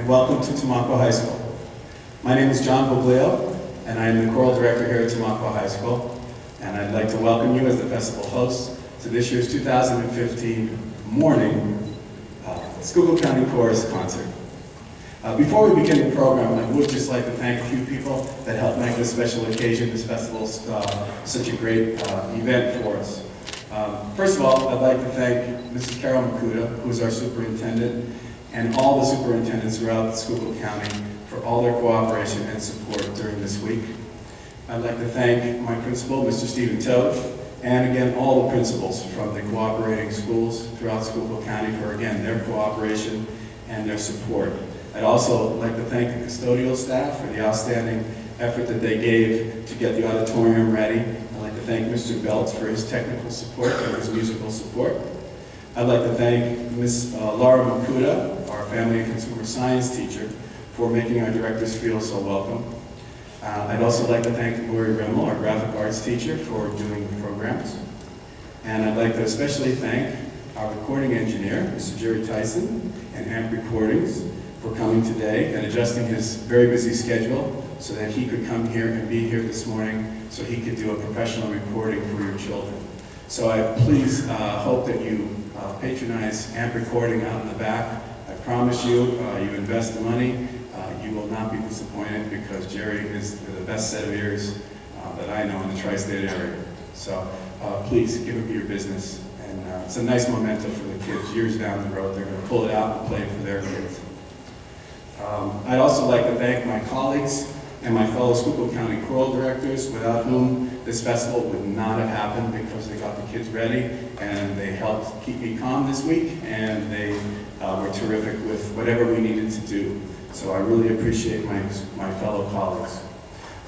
and welcome to Tamaqua High School. My name is John Boglio, and I am the choral director here at Tamaqua High School, and I'd like to welcome you as the festival host to this year's 2015 morning Schuylkill County Chorus concert. Before we begin the program, I would just like to thank a few people that helped make this special occasion, this festival, such a great event for us. First of all, I'd like to thank Mrs. Carol Makuta, who is our superintendent, and all the superintendents throughout Schuylkill County for all their cooperation and support during this week. I'd like to thank my principal, Mr. Stephen Toth, and again, all the principals from the cooperating schools throughout Schuylkill County for, again, their cooperation and their support. I'd also like to thank the custodial staff for the outstanding effort that they gave to get the auditorium ready. I'd like to thank Mr. Belts for his technical support and his musical support. I'd like to thank Ms. Laura Makuta, our family and consumer science teacher, for making our directors feel so welcome. I'd also like to thank Lori Rimmel, our graphic arts teacher, for doing the programs. And I'd like to especially thank our recording engineer, Mr. Jerry Tyson, and AMP Recordings, for coming today and adjusting his very busy schedule so that he could come here and be here this morning so he could do a professional recording for your children. So I please hope that you patronize AMP Recording out in the back. I promise you, you invest the money, you will not be disappointed because Jerry is the best set of ears that I know in the tri-state area. So please give him your business. And it's a nice memento for the kids. Years down the road, they're going to pull it out and play it for their kids. I'd also like to thank my colleagues and my fellow Schuylkill County choral directors, without whom this festival would not have happened, because they got the kids ready and they helped keep me calm this week, and they were terrific with whatever we needed to do. So I really appreciate my fellow colleagues.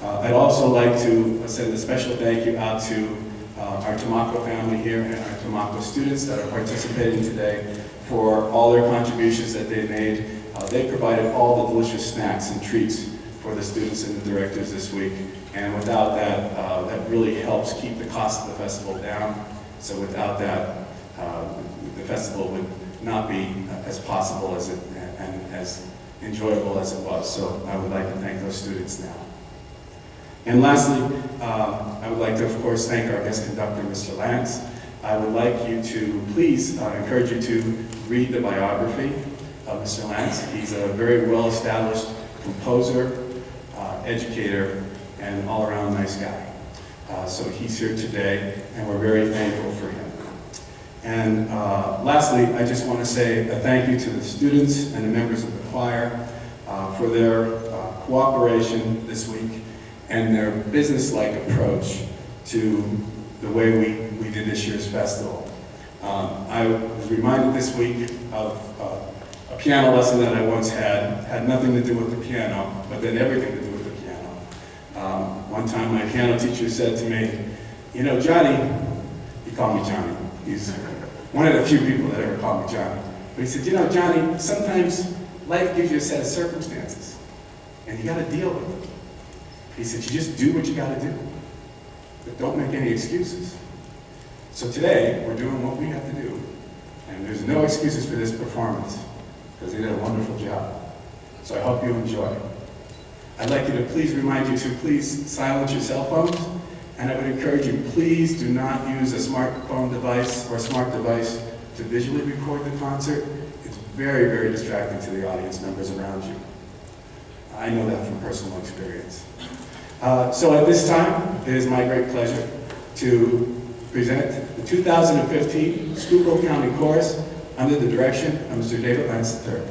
I'd also like to send a special thank you out to our Tamaqua family here and our Tamaqua students that are participating today for all their contributions that they made. They provided all the delicious snacks and treats for the students and the directors this week, and without that, that really helps keep the cost of the festival down. So without that, the festival would not be as possible as it and as enjoyable as it was. So I would like to thank those students now. And lastly, I would like to, of course, thank our guest conductor, Mr. Lance. I would like you to please encourage you to read the biography of Mr. Lance. He's a very well-established composer, educator, and all-around nice guy. So he's here today, and we're very thankful for him. And lastly, I just want to say a thank you to the students and the members of the choir for their cooperation this week and their business-like approach to the way we did this year's festival. I was reminded this week of a piano lesson that I once had nothing to do with the piano, but then everything to do with the piano. One time my piano teacher said to me, you know, Johnny, he called me Johnny. He's one of the few people that ever called me Johnny. But he said, you know, Johnny, sometimes life gives you a set of circumstances, and you got to deal with them. He said, you just do what you got to do, but don't make any excuses. So today, we're doing what we have to do, and there's no excuses for this performance, because they did a wonderful job. So I hope you enjoy. I'd like you to please remind you to please silence your cell phones, and I would encourage you, please do not use a smartphone device or smart device to visually record the concert. It's very, very distracting to the audience members around you. I know that from personal experience. So at this time, it is my great pleasure to present the 2015 Schuylkill County Chorus under the direction of Mr. David Lance III.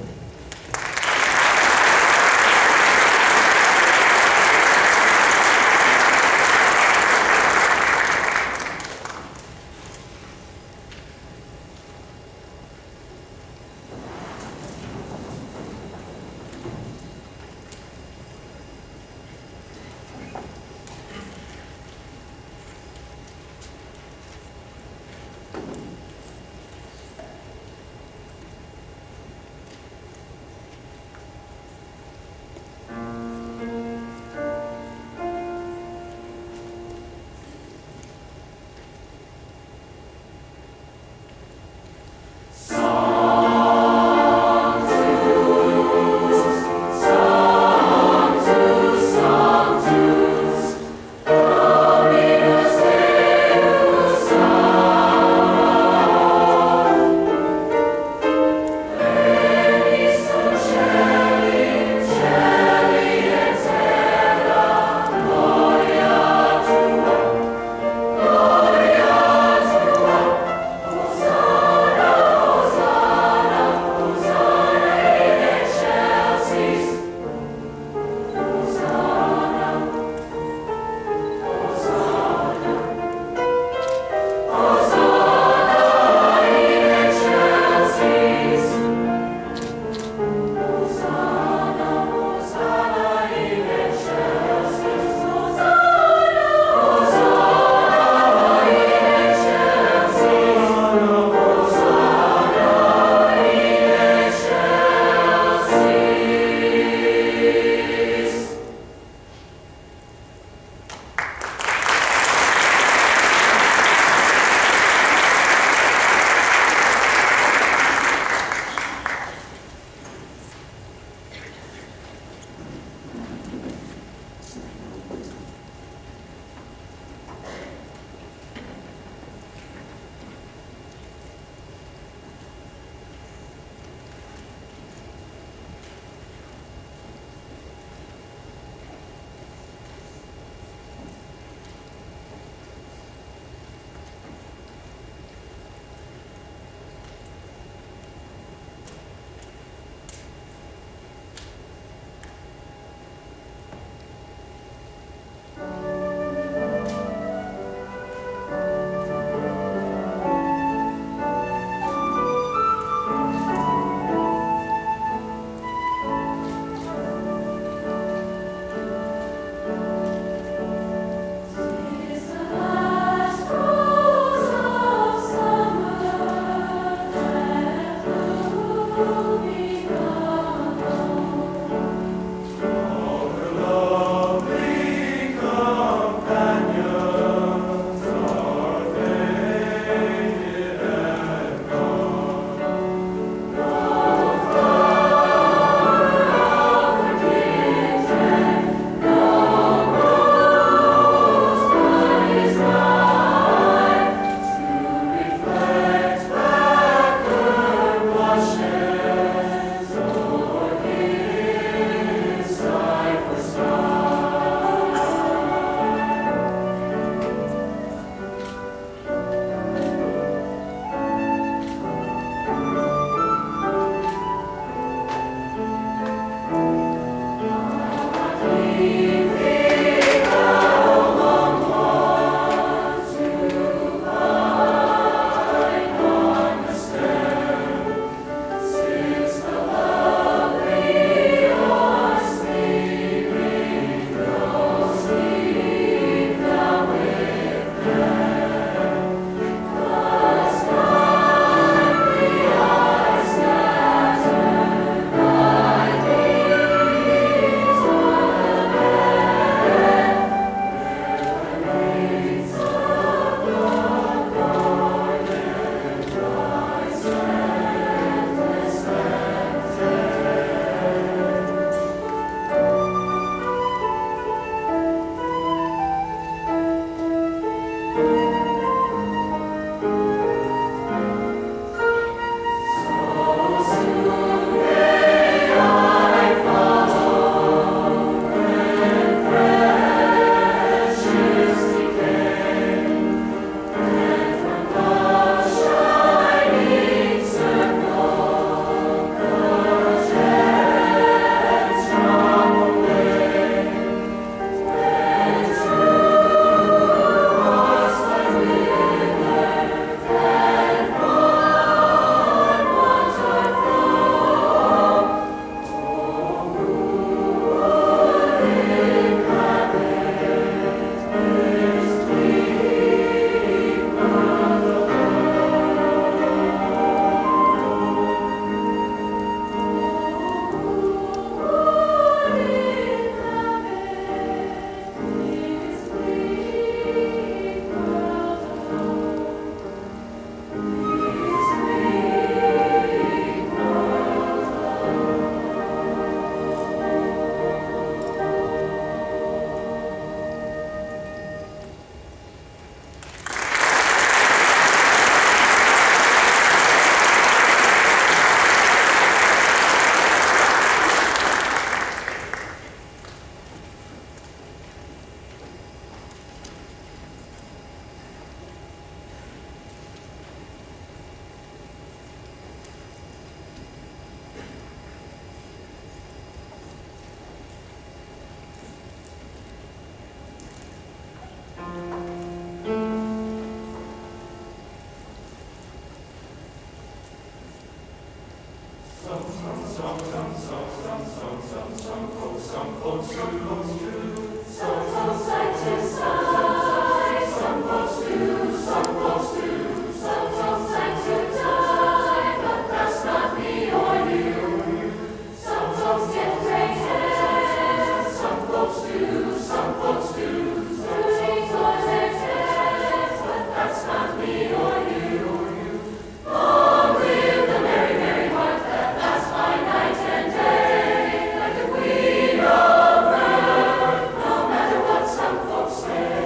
Say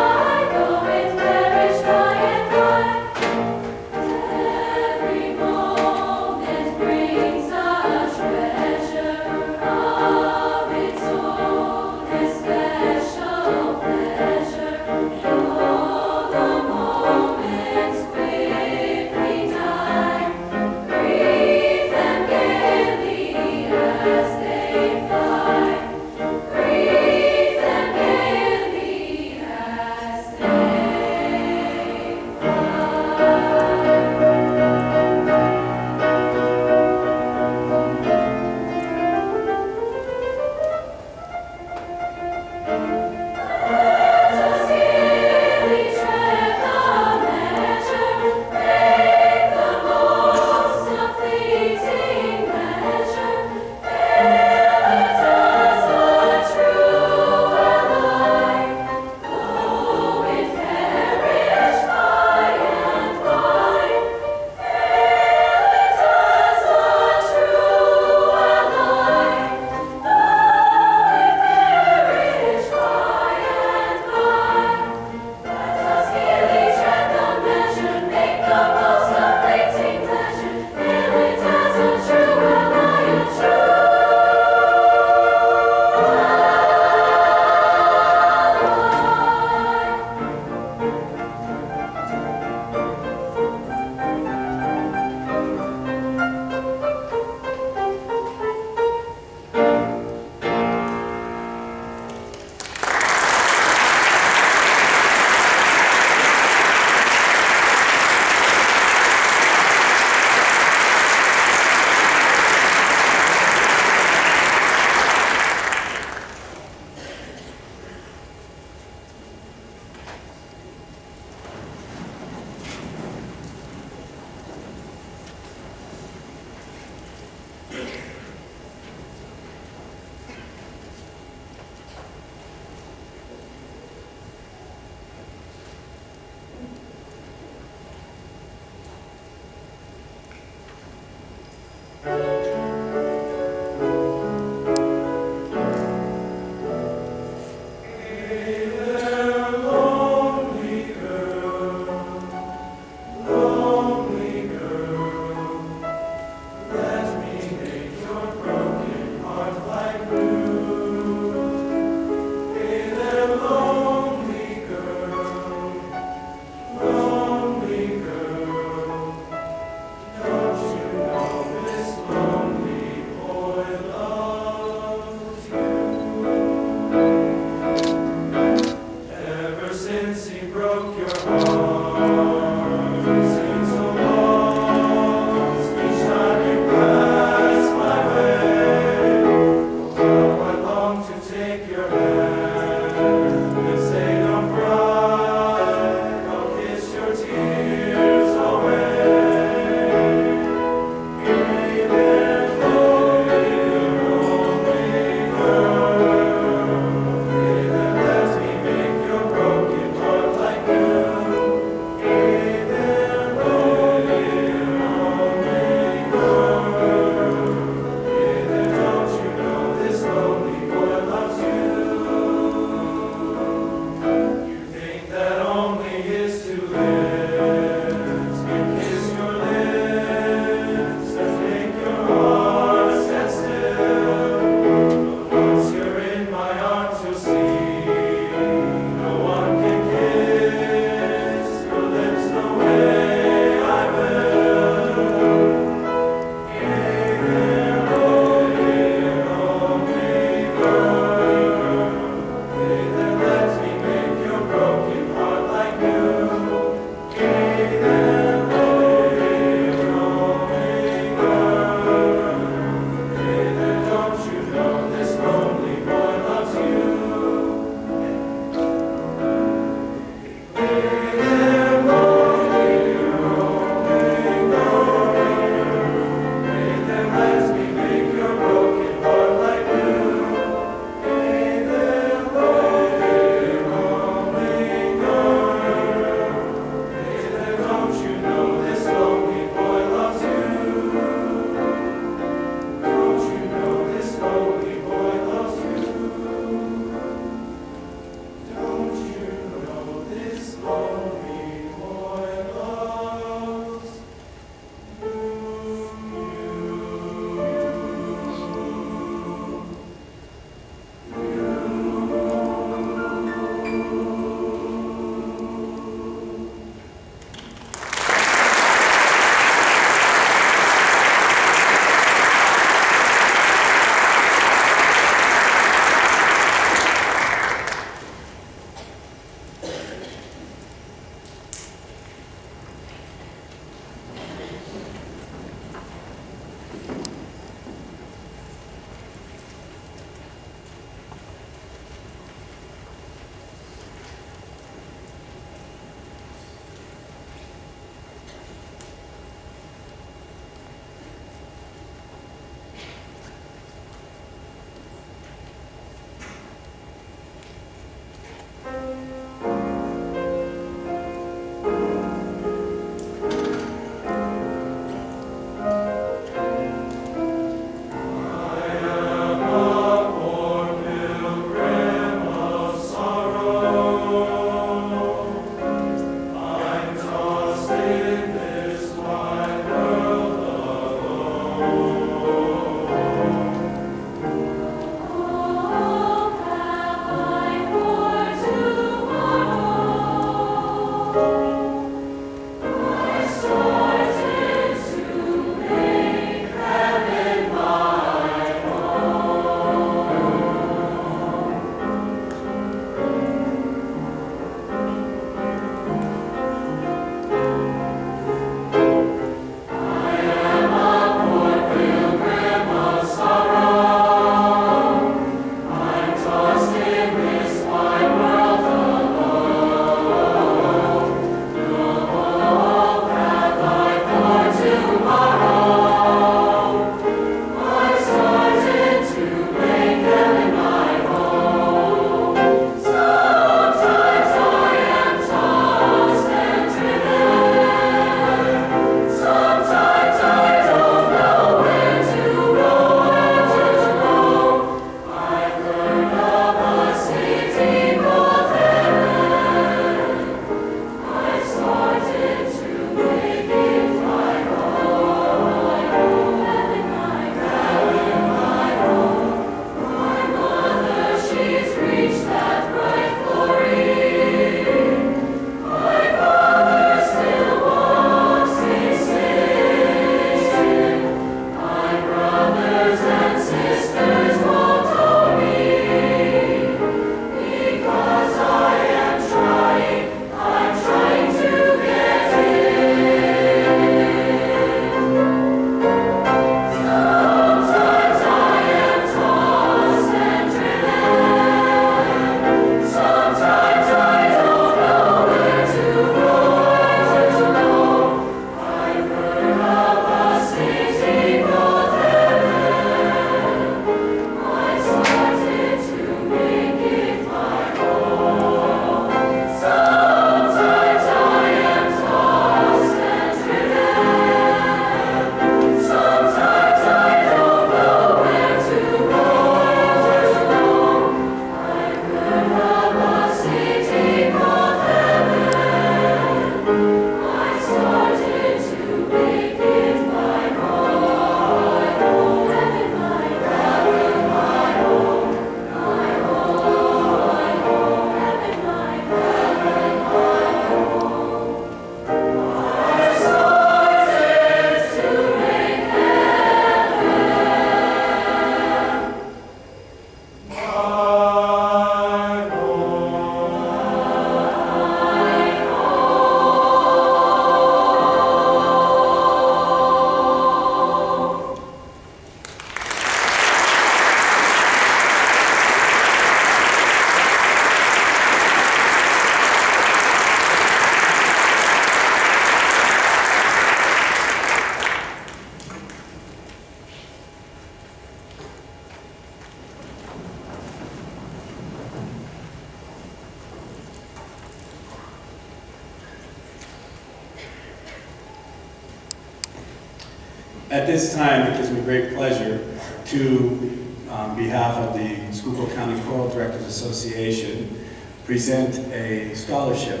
At this time, it gives me great pleasure to, on behalf of the Schuylkill County Choral Directors Association, present a scholarship,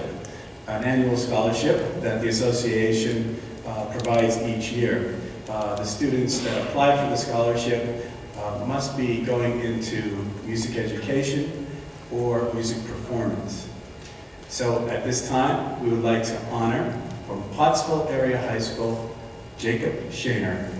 an annual scholarship that the association provides each year. The students that apply for the scholarship must be going into music education or music performance. So at this time, we would like to honor from Pottsville Area High School, Jacob Shaner.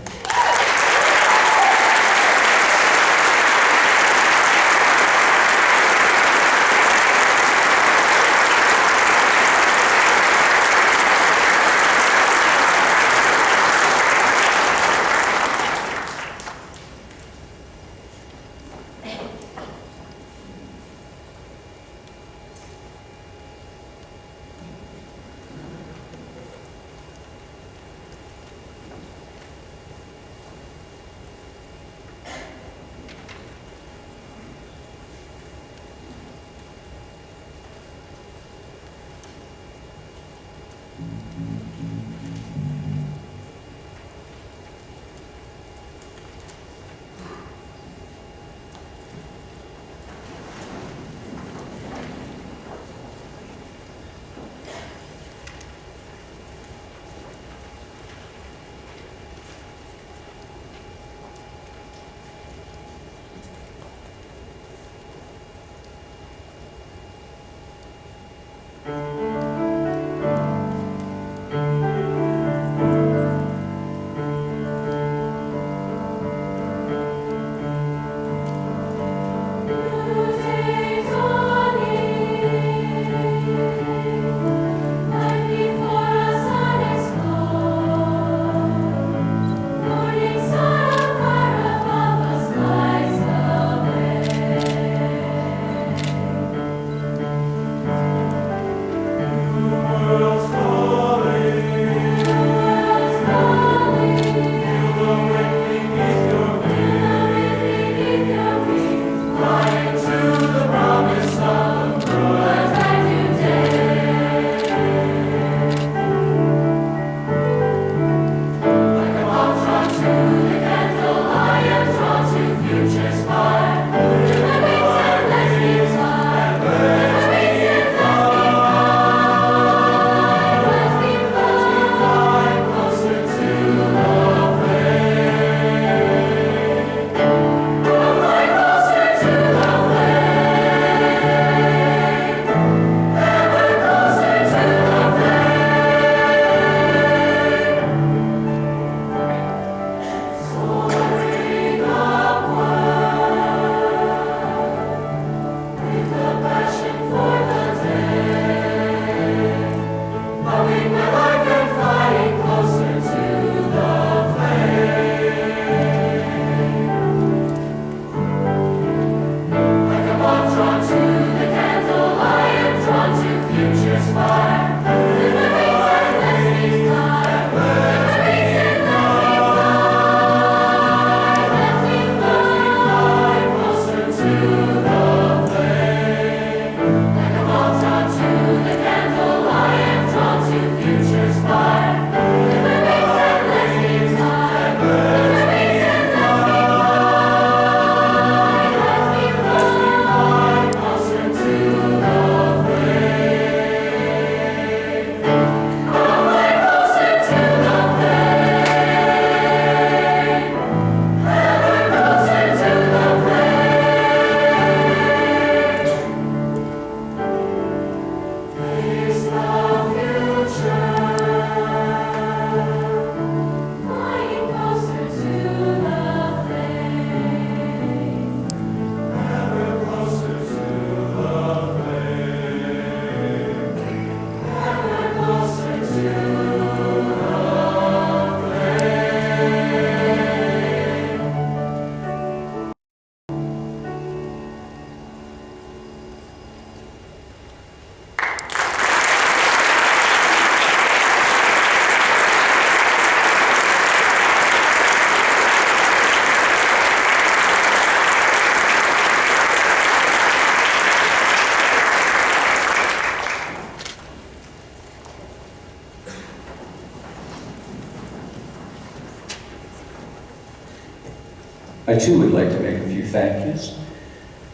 I too would like to make a few thank yous.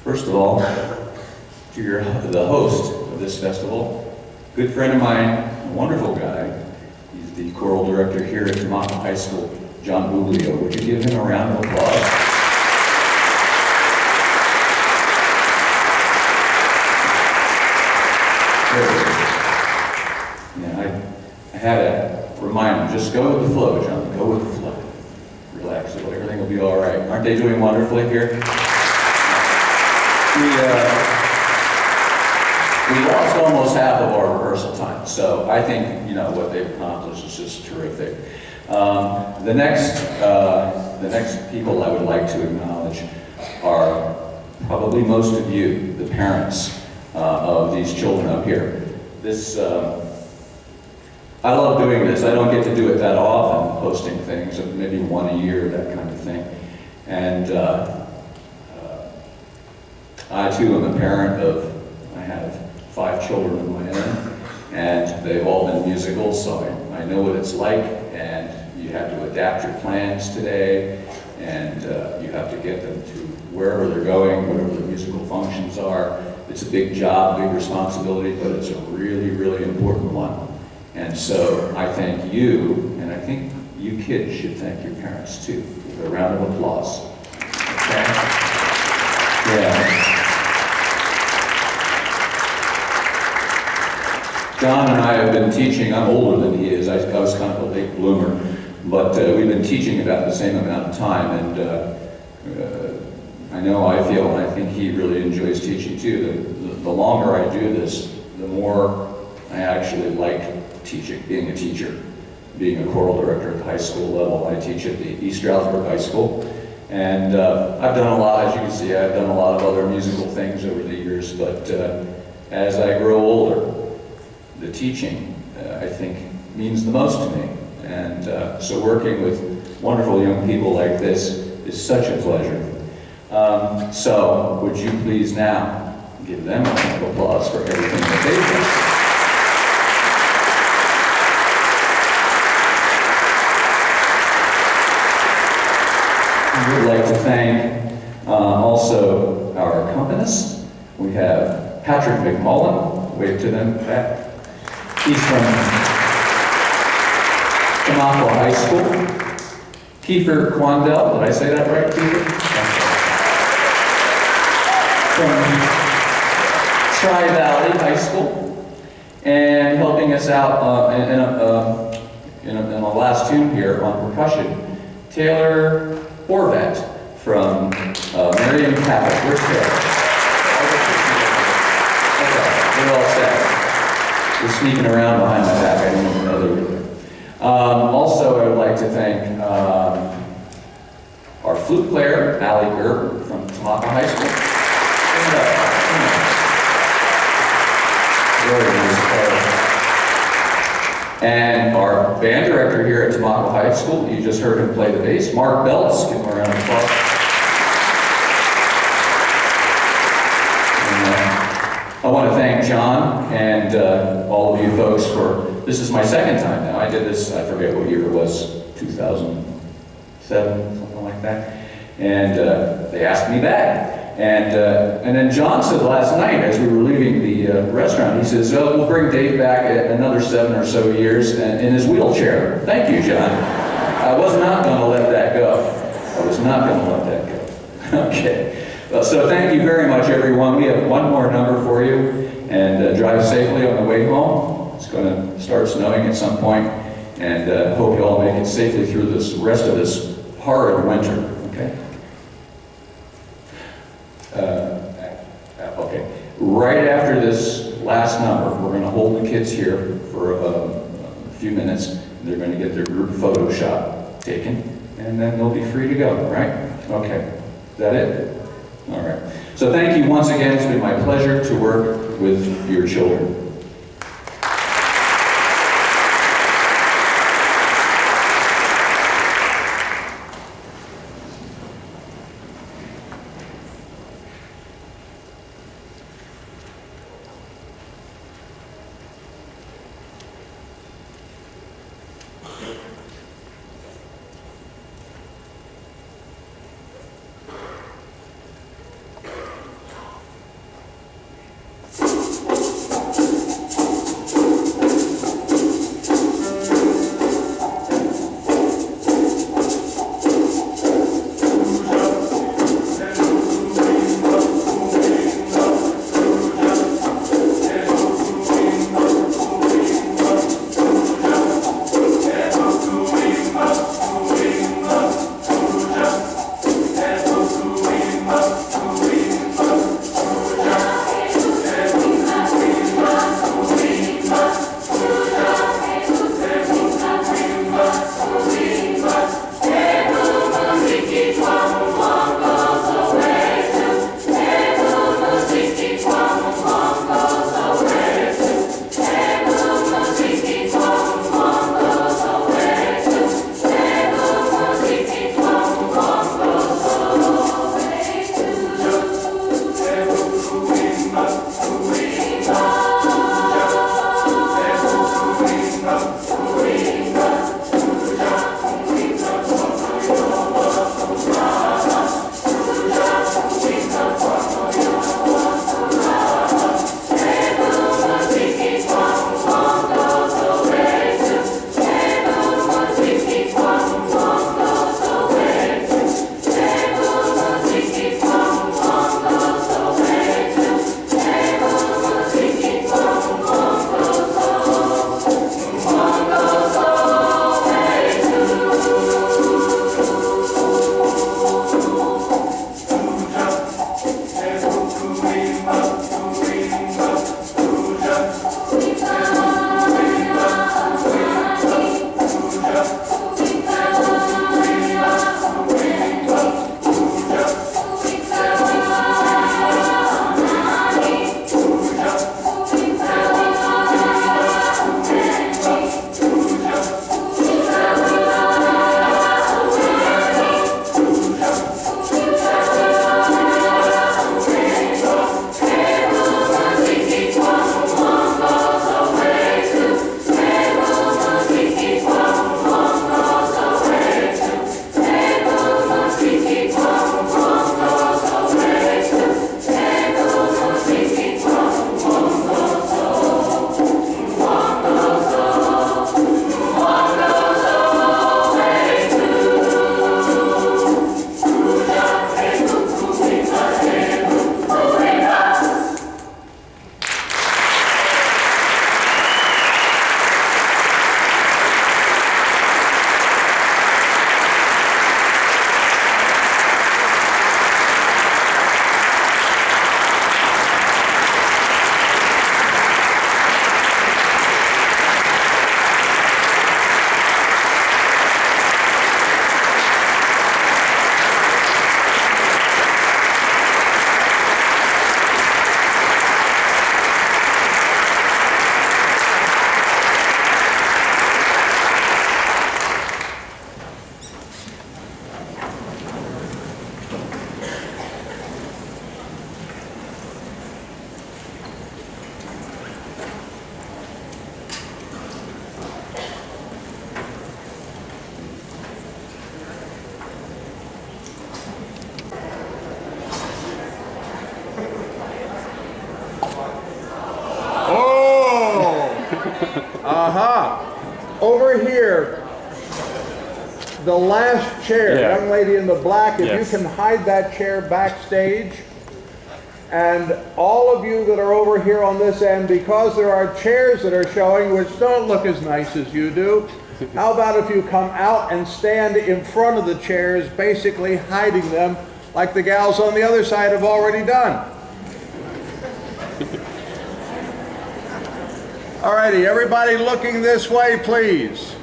First of all, to the host of this festival, good friend of mine, a wonderful guy. He's the choral director here at Tamaqua High School, John Buglio. Would you give him a round of applause? Yeah, I had to remind him, just go with the flow, John, go with the flow. Relax, everything will be all right. Aren't they doing wonderfully here? We lost almost half of our rehearsal time, so I think what they've accomplished is just terrific. The next people I would like to acknowledge are probably most of you, the parents of these children up here. I love doing this. I don't get to do it that often, posting things, maybe one a year, that kind of thing. And I too am a parent I have 5 children of my own, and they've all been musicals, so I know what it's like, and you have to adapt your plans today, and you have to get them to wherever they're going, whatever the musical functions are. It's a big job, big responsibility, but it's a really, really important one. And so I thank you, and I think you kids should thank your parents too, with a round of applause. Okay? Yeah. John and I have been teaching. I'm older than he is. I was kind of a late bloomer, but we've been teaching about the same amount of time, and I know I feel, and I think he really enjoys teaching too. The longer I do this, the more I actually like teaching, being a teacher, being a choral director at the high school level. I teach at the East Stroudsburg High School, and I've done a lot, as you can see, I've done a lot of other musical things over the years, but as I grow older, the teaching, I think, means the most to me. And so working with wonderful young people like this is such a pleasure. So would you please now give them a round of applause for everything that they've done. I would like to thank also our accompanists. We have Patrick McMullen, wave to them, Pat. He's from Tamaqua High School. Kiefer Quandel, did I say that right, Kiefer? From Tri-Valley High School. And helping us out in the last tune here on percussion, Taylor Horvat from Marion Catholic. Where's Taylor? Okay, they're all set. They're sneaking around behind my back. I didn't even know they were there. Also, I would like to thank our flute player, Allie Gerber from Tamaqua High School. Very nice player. And our band director here at Tamaqua High School, you just heard him play the bass, Mark Belts. Give him a round of applause. I want to thank John and all of you folks for, this is my second time now. I did this, I forget what year it was, 2007, something like that. And they asked me back. And then John said last night, as we were leaving the restaurant, he says, oh, we'll bring Dave back another 7 or so years in his wheelchair. Thank you, John. I was not going to let that go. I was not going to let that go. Okay. Well, so thank you very much, everyone. We have one more number for you, and drive safely on the way home. It's going to start snowing at some point, and hope you all make it safely through this rest of this horrid winter. Okay. Okay. Right after this last number, we're going to hold the kids here for a few minutes. They're going to get their group photo shot taken, and then they'll be free to go. Right? Okay. Is that it? All right. So thank you once again. It's been my pleasure to work with your children. Over here, the last chair, Yeah. young lady in the black, if Yes. you can hide that chair backstage. And all of you that are over here on this end, because there are chairs that are showing which don't look as nice as you do, how about if you come out and stand in front of the chairs, basically hiding them like the gals on the other side have already done. All righty, everybody looking this way, please.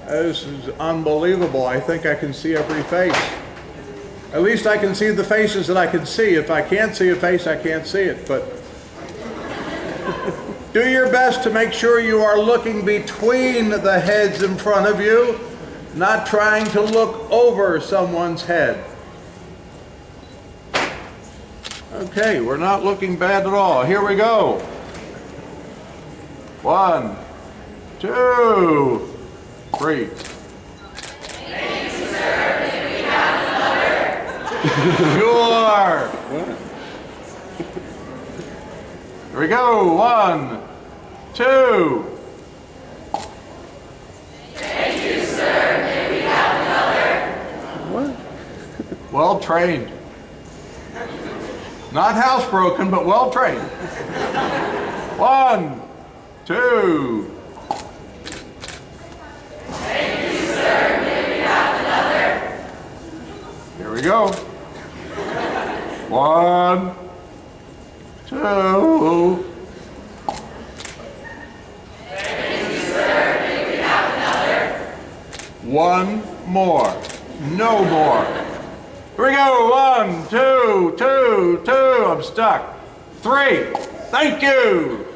This is unbelievable. I think I can see every face. At least I can see the faces that I can see. If I can't see a face, I can't see it. But do your best to make sure you are looking between the heads in front of you, not trying to look over someone's head. Okay, we're not looking bad at all. Here we go. 1, 2, 3. Thank you, sir. May we have another? Sure. Here we go. 1, 2. Thank you, sir. May we have another? What? Well trained. Not housebroken, but well trained. 1, 2. Thank you, sir. May we have another? Here we go. 1, 2. Thank you, sir. May we have another? One more. No more. Here we go. 1, 2, 2, 2. I'm stuck. 3. Thank you.